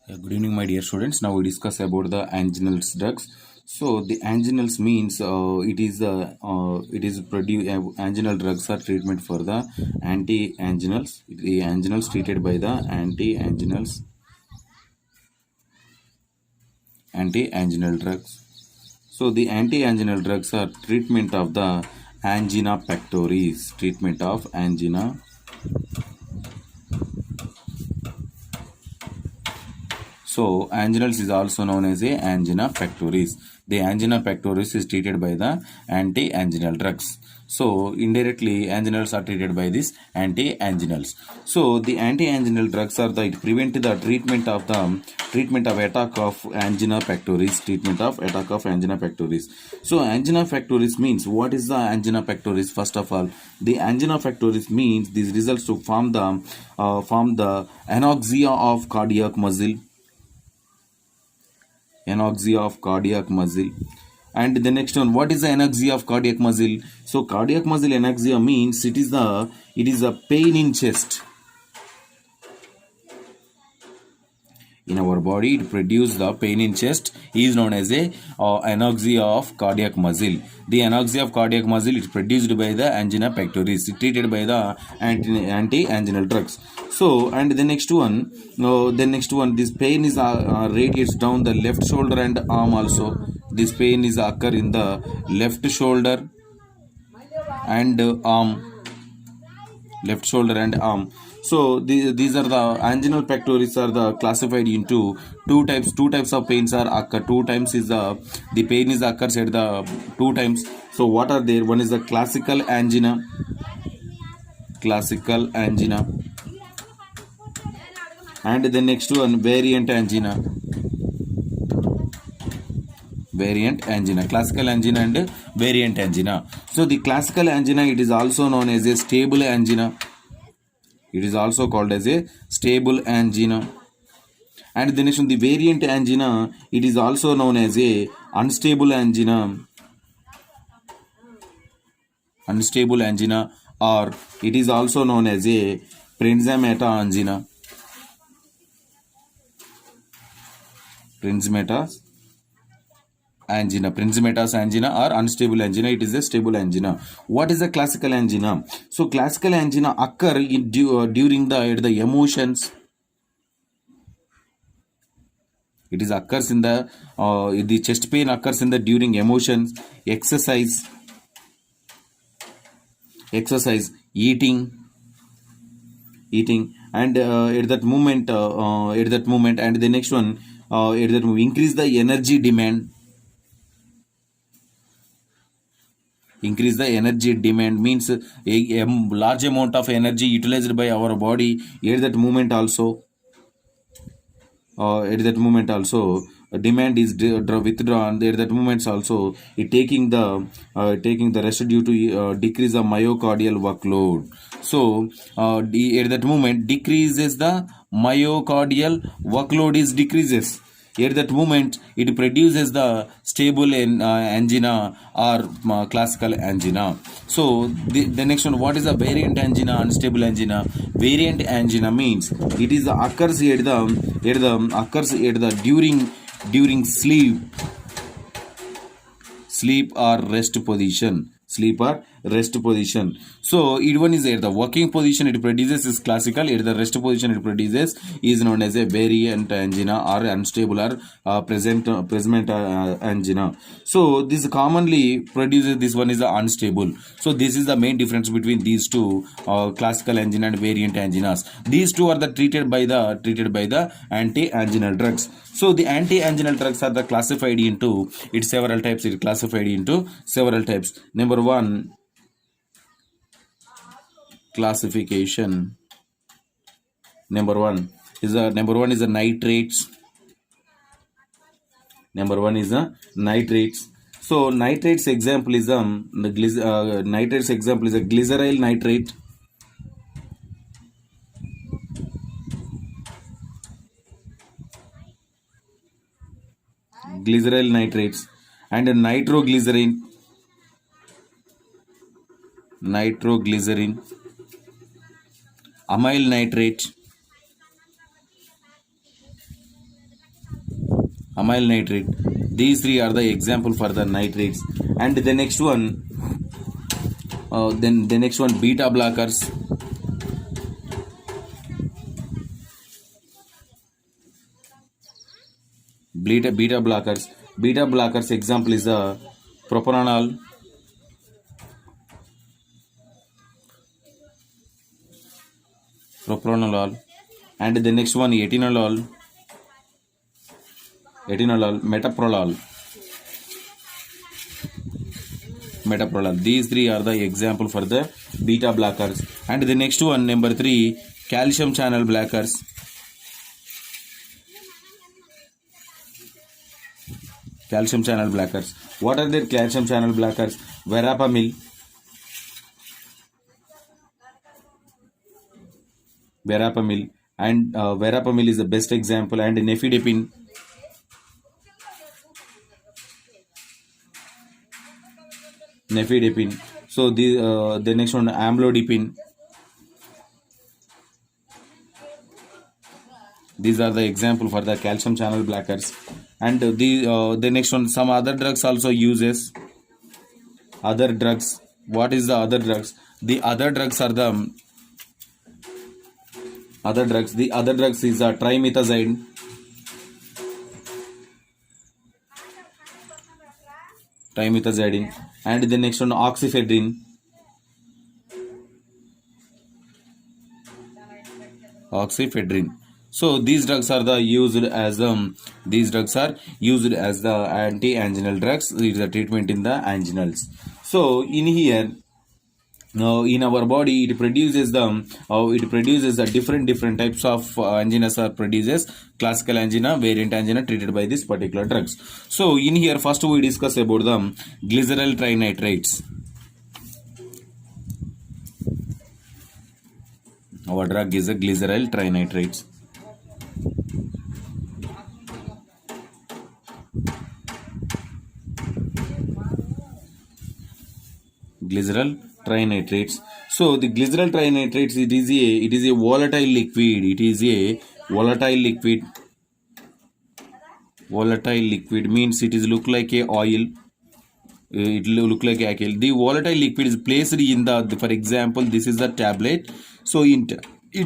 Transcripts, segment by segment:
Good evening, my dear students. Now we discuss about the anginals drugs. So the anginals means it is produce anginal drugs are treatment for the anti-anginals. The anginals treated by the anti-anginal drugs. So the anti-anginal drugs are treatment of the angina pectoris. Treatment of angina. So, anginals is also known as a angina pectoris. The angina pectoris is treated by the anti-anginal drugs. So, indirectly, anginals are treated by these anti-anginals. So, the anti-anginal drugs are the it prevent the treatment of attack of angina pectoris. Treatment of attack of angina pectoris. So, angina pectoris means what is the angina pectoris? First of all, the angina pectoris means these results to form the anoxia of cardiac muscle, anoxia of cardiac muscle. And the next one, what is the anoxia of cardiac muscle? So cardiac muscle anoxia means it is a pain in chest. In our body, it produces the pain in chest is known as a anoxia of cardiac muscle. The anoxia of cardiac muscle is produced by the angina pectoris, treated by the anti-anginal drugs. So, and the next one, this pain is radiates down the left shoulder and arm also. This pain is occur in the left shoulder and arm, left shoulder and arm. So these are the anginal pectoris are the classified into two types. Two types of pains are occur. Two times is the pain is occurs at the two times. So what are there? One is the classical angina, and the next one variant angina. Variant angina, classical angina and variant angina. So the classical angina, it is also known as a stable angina. It is also called as a stable angina. And the next one, the variant angina, it is also known as a unstable angina. Unstable angina, or it is also known as a Prinzmeta angina. Prinzmetas angina or unstable angina, it is a stable angina. What is a classical angina? So classical angina occur during the emotions. It is occurs in the chest pain occurs in the during emotions, exercise, eating, and at that moment, and the next one, at that moment, increase the energy demand. Increase the energy demand means a large amount of energy utilized by our body at that moment also. Demand is withdrawn at that moments also. It taking the rest due to decrease the myocardial workload. So at that moment decreases the myocardial workload is decreases. At that moment, it produces the stable angina or classical angina. So the next one, what is the variant angina, unstable angina? Variant angina means it is occurs at the during sleep or rest position. So it one is at the working position it produces is classical, at the rest position it produces is known as a variant angina or unstable or present angina. So this commonly produces, this one is unstable. So this is the main difference between these two, classical angina and variant anginas. These two are treated by the anti-anginal drugs. So the anti-anginal drugs are classified into several types. It classified into several types. Number one, classification. Number one is a nitrates. So nitrates example is nitrates example is a glyceryl nitrate. Glyceryl nitrates and nitroglycerin, amyl nitrate, amyl nitrate. These three are the example for the nitrates. And the next one, beta blockers. Beta blockers example is the propranolol, and the next one etinolol, metoprolol. These three are the example for the beta blockers. And the next one, number 3, calcium channel blockers. What are the calcium channel blockers? Verapamil, and verapamil is the best example, and nifedipine. So the next one, amlodipine. These are the example for the calcium channel blockers. And the next one, some other drugs also uses. Other drugs. What is the other drugs? The other drugs are the other drugs. The other drugs is trimethazide, and the next one, oxyfedrine. So these drugs are used as the anti-anginal drugs. It is a treatment in the anginals. So in here, in our body, it produces the different types of anginas are produces. Classical angina, variant angina, treated by this particular drugs. So in here, first we discuss about the glyceryl trinitrates. Our drug is a glyceryl trinitrates. Glyceryl trinitrates. So the glyceryl trinitrates, it is a volatile liquid. Volatile liquid means it is look like a oil. It look like alcohol. The volatile liquid is placed in the, for example, this is the tablet. So in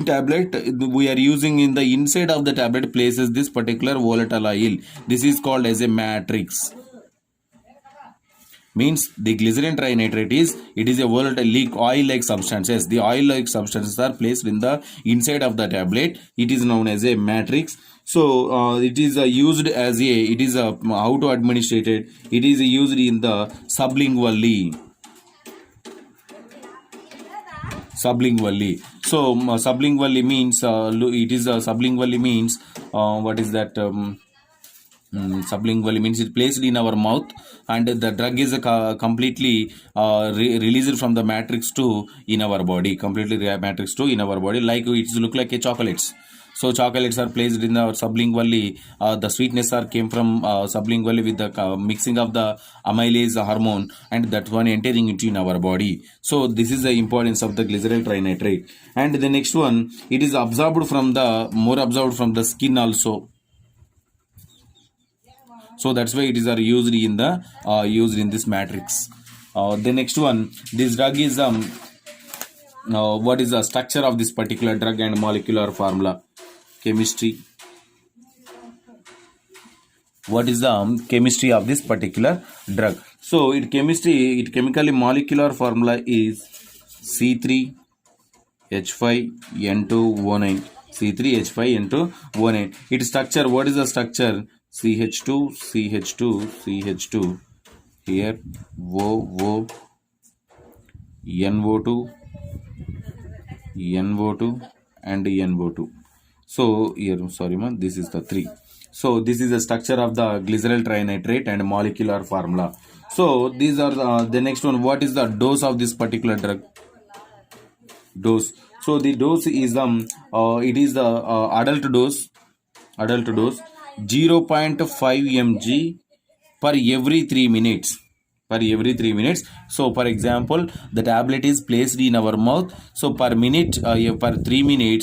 tablet, we are using in the inside of the tablet places this particular volatile oil. This is called as a matrix. Means the glycerin trinitrate is a volatile oil-like substances. The oil-like substances are placed in the inside of the tablet. It is known as a matrix. So it is used as how to administrate it. It is used in the sublingually. So sublingually means what is that? Sublingually means it's placed in our mouth, and the drug is completely released from the matrix to in our body. Like it look like a chocolates. So chocolates are placed in our sublingually. The sweetness came from sublingually with the mixing of the amylase hormone, and that one entering into in our body. So this is the importance of the glyceryl trinitrate. And the next one, it is more absorbed from the skin also. So that's why it is used in this matrix. The next one, this drug is what is the structure of this particular drug and molecular formula? Chemistry. What is the chemistry of this particular drug? So chemically molecular formula is C3H5N2O9. C3H5N2O9. Its structure, what is the structure? CH2 here, O, NO2 and NO2. So here, this is the 3. So this is the structure of the glyceryl trinitrate and molecular formula. So these are the next one. What is the dose of this particular drug? Dose. So the dose is it is the adult dose 0.5 mg per every 3 minutes. So for example, the tablet is placed in our mouth. So per 3 minutes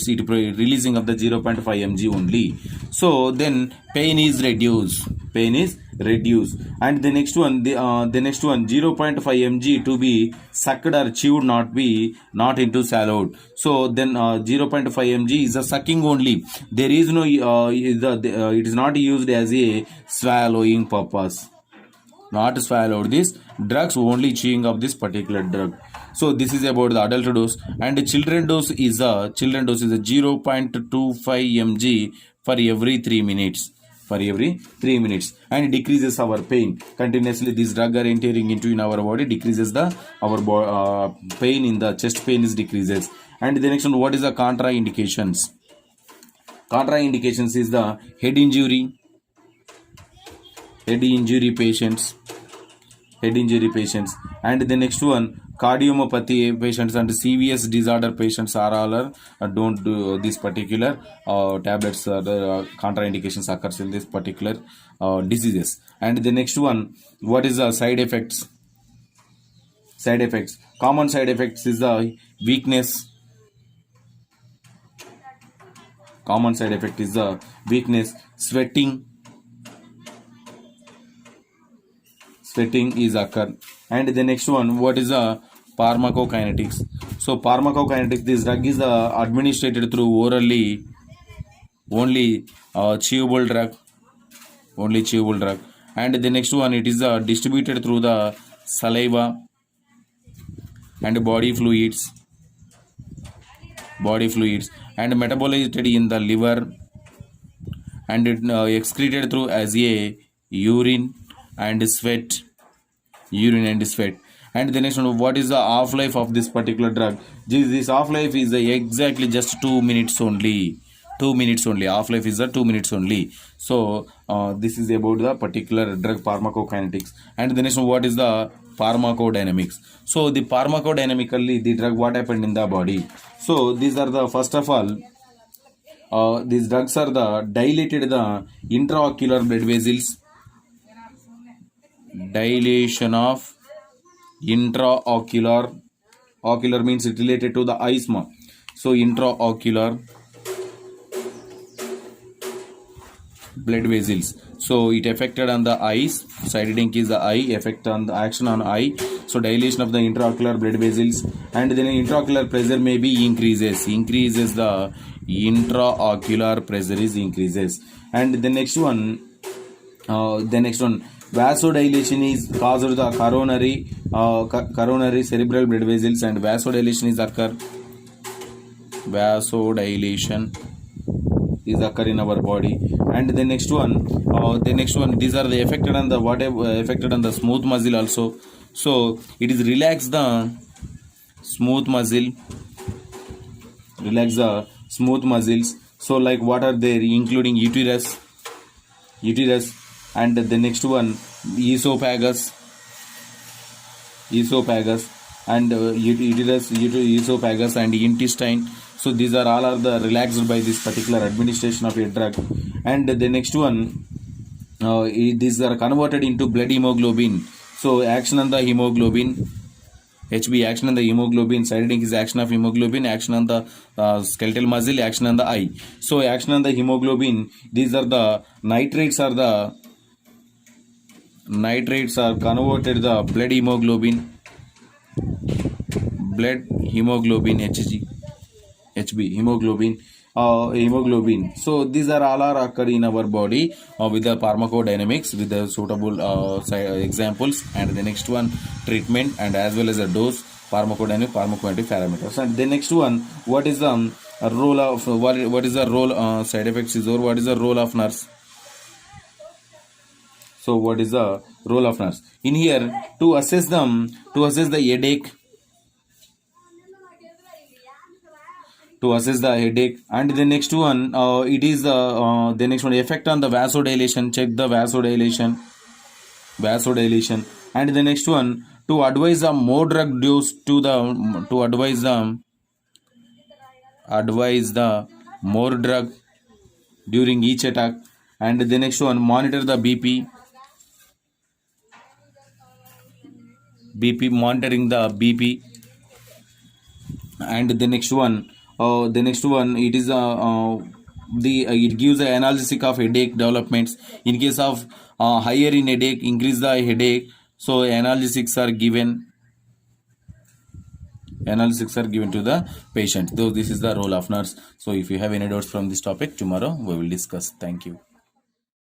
it releasing of the 0.5 mg only. So then pain is reduced. pain is reduced. And the next one, the next one, 0.5 mg to be sucked or chewed, not into swallowed. So then 0.5 mg is a sucking only. There is no it is not used as a swallowing purpose. Not swallowed this drugs, only chewing of this particular drug. So this is about the adult dose. And the children dose is a 0.25 mg for every 3 minutes, and it decreases our pain continuously. This drug are entering into in our body, decreases the pain in the chest pain is decreases. And the next one, what is the contraindications? Contraindications is the head injury patients, and the next one, cardiomyopathy patients and CVS disorder patients are all don't do this particular tablets. The contraindications occurs in this particular diseases. And the next one, what is the side effects? Common side effects is the weakness. Common side effect is the weakness, sweating is occur. And the next one, what is the pharmacokinetics? So pharmacokinetics, this drug is administered through orally, only chewable drug. And the next one, it is distributed through the saliva and body fluids, and metabolized in the liver, and it excreted through as a urine and sweat. And the next one, what is the half-life of this particular drug? This half-life is exactly just 2 minutes only. Half-life is 2 minutes only. So this is about the particular drug pharmacokinetics. And the next one, what is the pharmacodynamics? So the pharmacodynamically, the drug, what happened in the body? So these are the, first of all, these drugs are the dilated the intraocular blood vessels. Dilation of intraocular, ocular means it related to the eyes. So intraocular blood vessels, so it affected on the eyes. Side link is the eye, effect on the action on eye. So dilation of the intraocular blood vessels, and then intraocular pressure may be increases the intraocular pressure is increases. And the next one, vasodilation is caused the coronary cerebral blood vessels, and vasodilation is occur in our body. And the next one, these are the affected on the affected on the smooth muscle also. So it is relax the smooth muscles. So like what are they, including uterus, and the next one, esophagus, and uterus, esophagus, and intestine. So these are all the relaxed by this particular administration of a drug. And the next one, these are converted into blood hemoglobin. So action on the hemoglobin, HB, action on the hemoglobin. Side link is action of hemoglobin, action on the skeletal muscle, action on the eye. So action on the hemoglobin, these are the nitrates are converted the blood hemoglobin, HB, hemoglobin. So these are all occur in our body with the pharmacodynamics, with the suitable examples. And the next one, treatment, and as well as a dose, pharmacodynamic, pharmacokinetic parameters. And the next one, what is the role of what is the role, side effects is, or what is the role of nurse? So what is the role of nurse in here? To assess the headache, and the next one, it is the next one, effect on the vasodilation. Check the vasodilation, and the next one, to advise the more drug dose to advise the more drug during each attack. And the next one, monitor the BP, monitoring the BP. And the next one, it is it gives the analgesic of headache developments. In case of higher in headache, increase the headache, so analgesics are given. Analytics are given to the patient. Though this is the role of nurse. So if you have any doubts from this topic, tomorrow we will discuss. Thank you.